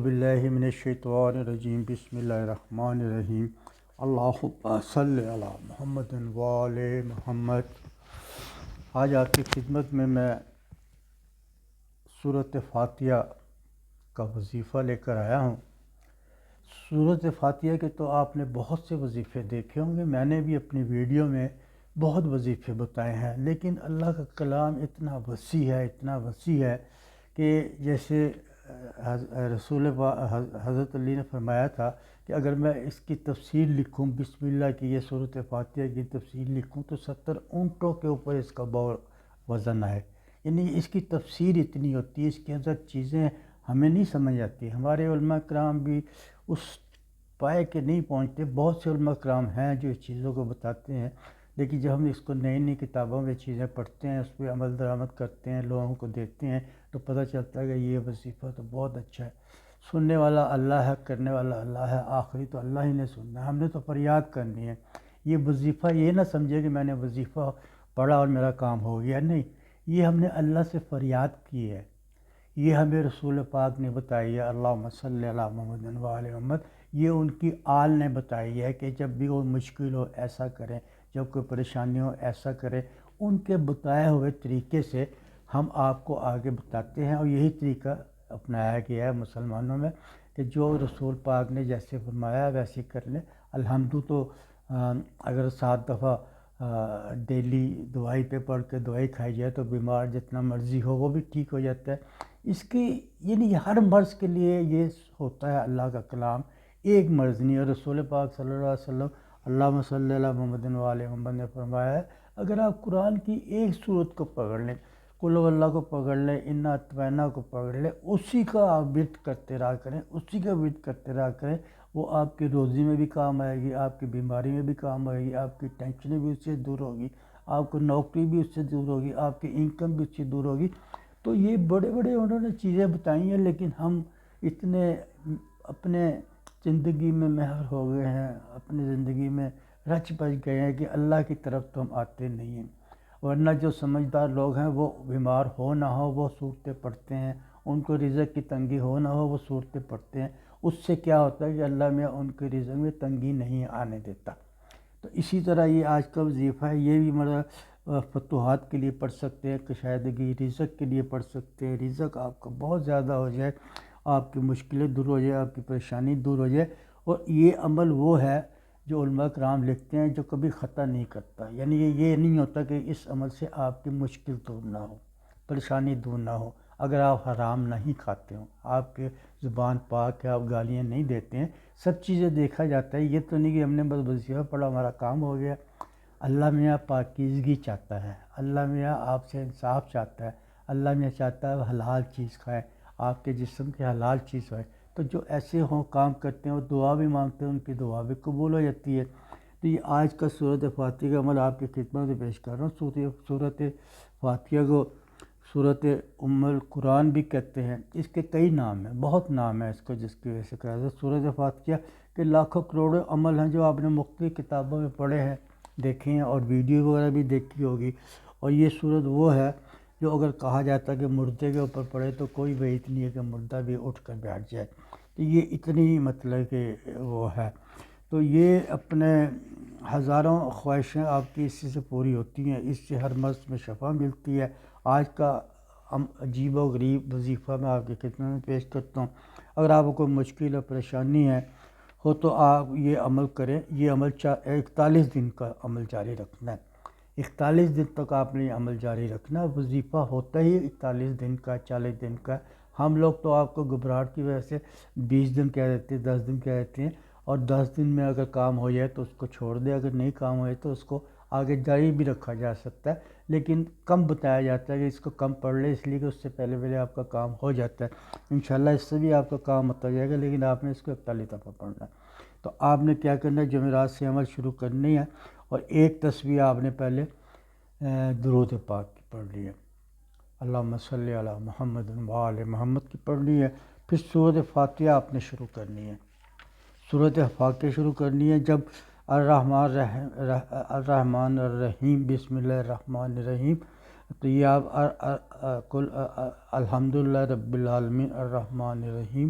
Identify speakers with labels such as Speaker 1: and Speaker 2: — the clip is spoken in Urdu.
Speaker 1: باللہ من الشیطان الرجیم بسم اللہ الرحمن الرحیم اللہم صلی علی محمد وآل محمد۔ آج آپ کی خدمت میں سورۃ فاتحہ کا وظیفہ لے کر آیا ہوں۔ سورۃ فاتحہ کے تو آپ نے بہت سے وظیفے دیکھے ہوں گے، میں نے بھی اپنی ویڈیو میں بہت وظیفے بتائے ہیں، لیکن اللہ کا کلام اتنا وسیع ہے کہ جیسے حضرت علی نے فرمایا تھا کہ اگر میں اس کی تفسیر لکھوں، بسم اللہ کی یہ سورۃ فاتحہ کی تفسیر لکھوں تو 70 اونٹوں کے اوپر اس کا وزن ہے۔ یعنی اس کی تفسیر اتنی ہوتی ہے، اس کے اندر چیزیں ہمیں نہیں سمجھ آتی۔ ہمارے علماء کرام بھی اس پائے کے نہیں پہنچتے، بہت سے علماء کرام ہیں جو اس چیزوں کو بتاتے ہیں، لیکن جب ہم اس کو نئی کتابوں میں چیزیں پڑھتے ہیں، اس پہ عمل درآمد کرتے ہیں، لوگوں کو دیتے ہیں، تو پتہ چلتا ہے کہ یہ وظیفہ تو بہت اچھا ہے۔ سننے والا اللہ ہے، کرنے والا اللہ ہے، آخری تو اللہ ہی نے سننا ہے، ہم نے تو فریاد کرنی ہے۔ یہ وظیفہ یہ نہ سمجھے کہ میں نے وظیفہ پڑھا اور میرا کام ہو گیا، نہیں، یہ ہم نے اللہ سے فریاد کی ہے، یہ ہمیں رسول پاک نے بتائی ہے، اللہم صلی علی محمد وآل محمد، یہ ان کی آل نے بتائی ہے کہ جب بھی کوئی مشکل ہو ایسا کریں، جب کوئی پریشانی ہو ایسا کریں۔ ان کے بتائے ہوئے طریقے سے ہم آپ کو آگے بتاتے ہیں، اور یہی طریقہ اپنایا گیا ہے مسلمانوں میں کہ جو رسول پاک نے جیسے فرمایا ویسے کر لیں۔ الحمد تو اگر 7 دفعہ ڈیلی دوائی پہ پڑھ کے دوائی کھائی جائے تو بیمار جتنا مرضی ہو وہ بھی ٹھیک ہو جاتا ہے۔ اس کی یعنی ہر مرض کے لیے یہ ہوتا ہے اللہ کا کلام، ایک مرض نہیں ہے۔ رسول پاک صلی اللہ علیہ وسلم اللہم صلی علی محمد وآل محمد نے فرمایا ہے، اگر آپ قرآن کی ایک صورت کو پکڑ لیں، قل هو اللہ کو پکڑ لیں، انا اطمئنا کو پکڑ لیں، اسی کا آپ ورد کرتے رہا کریں، اسی کا ورد کرتے رہا کریں، وہ آپ کی روزی میں بھی کام آئے گی، آپ کی بیماری میں بھی کام آئے گی، آپ کی ٹینشنیں بھی اس سے دور ہوگی، آپ کو نوکری بھی اس سے دور ہوگی، آپ کی انکم بھی اس سے دور ہوگی۔ تو یہ بڑے انہوں نے چیزیں بتائی ہیں، لیکن ہم اتنے اپنے زندگی میں مہر ہو گئے ہیں، اپنی زندگی میں رچ بچ گئے ہیں کہ اللہ کی طرف تو ہم آتے نہیں ہیں۔ ورنہ جو سمجھدار لوگ ہیں وہ بیمار ہو نہ ہو وہ صورتیں پڑھتے ہیں، ان کو رزق کی تنگی ہو نہ ہو وہ صورتیں پڑھتے ہیں، اس سے کیا ہوتا ہے کہ اللہ میں ان کے رزق میں تنگی نہیں آنے دیتا۔ تو اسی طرح یہ آج کا وظیفہ ہے، یہ بھی فتوحات کے لیے پڑھ سکتے ہیں، کشادگی رزق کے لیے پڑھ سکتے ہیں، رزق آپ کا بہت زیادہ ہو جائے، آپ کی مشکلیں دور ہو جائے، آپ کی پریشانی دور ہو جائے۔ اور یہ عمل وہ ہے جو علماء کرام لکھتے ہیں جو کبھی خطا نہیں کرتا، یعنی یہ نہیں ہوتا کہ اس عمل سے آپ کی مشکل دور نہ ہو، پریشانی دور نہ ہو، اگر آپ حرام نہیں کھاتے ہوں، آپ کے زبان پاک ہے، آپ گالیاں نہیں دیتے ہیں، سب چیزیں دیکھا جاتا ہے۔ یہ تو نہیں کہ ہم نے بس وظیفہ پڑھا ہمارا کام ہو گیا۔ اللہ میاں پاکیزگی چاہتا ہے، اللہ میاں آپ سے انصاف چاہتا ہے، اللہ میاں چاہتا ہے حلال چیز کھائیں، آپ کے جسم کی حلال چیز ہوئے۔ تو جو ایسے ہوں کام کرتے ہیں وہ دعا بھی مانگتے ہیں، ان کی دعا بھی قبول ہو جاتی ہے۔ تو یہ آج کا سورۃ فاتحہ کا عمل آپ کی خدمت میں پیش کر رہا ہوں۔ سورۃ فاتحہ کو سورۃ ام القرآن بھی کہتے ہیں، اس کے کئی نام ہیں، بہت نام ہیں اس کو، جس کی وجہ سے کہا جاتا ہے سورۃ فاتحہ کے لاکھوں کروڑوں عمل ہیں جو آپ نے مختلف کتابوں میں پڑھے ہیں، دیکھے ہیں، اور ویڈیو وغیرہ بھی دیکھی ہوگی۔ اور یہ سورت وہ ہے جو اگر کہا جاتا ہے کہ مردے کے اوپر پڑھے تو کوئی وعید نہیں ہے کہ مردہ بھی اٹھ کر بیٹھ جائے، تو یہ اتنی مطلب کہ وہ ہے۔ تو یہ اپنے ہزاروں خواہشیں آپ کی اسی سے پوری ہوتی ہیں، اس سے ہر مرض میں شفا ملتی ہے۔ آج کا عجیب و غریب وظیفہ میں آپ کی خدمت میں پیش کرتا ہوں۔ اگر آپ کو کوئی مشکل اور پریشانی ہو تو آپ یہ عمل کریں، یہ عمل 41 دن کا عمل جاری رکھنا ہے، 41 دن تک آپ نے یہ عمل جاری رکھنا ہے۔ وظیفہ ہوتا ہی 41 دن کا، 40 دن کا۔ ہم لوگ تو آپ کو گھبراہٹ کی وجہ سے 20 دن کہہ دیتے ہیں، 10 دن کہہ دیتے ہیں، اور 10 دن میں اگر کام ہو جائے تو اس کو چھوڑ دے، اگر نہیں کام ہو جائے تو اس کو آگے جاری بھی رکھا جا سکتا ہے، لیکن کم بتایا جاتا ہے کہ اس کو کم پڑھ لے، اس لیے کہ اس سے پہلے آپ کا کام ہو جاتا ہے۔ انشاءاللہ اس سے بھی آپ کا کام ہوتا جائے گا، لیکن آپ نے اس کو 41 دفعہ پڑھنا ہے۔ تو آپ نے کیا کرنا ہے، جمعرات سے عمل شروع کرنی ہے، اور ایک تسبیح آپ نے پہلے درود پاک کی پڑھ لی ہے، اللہم صلی علی محمد وآل محمد کی پڑھ لی ہے۔ پھر سورۃ فاتحہ آپ نے شروع کرنی ہے، سورۃ فاتحہ شروع کرنی ہے۔ جب الرحمن الرحیم بسم اللہ الرحمن الرحیم، تو یہ آپ الحمدللہ رب العالمین الرحمن الرحیم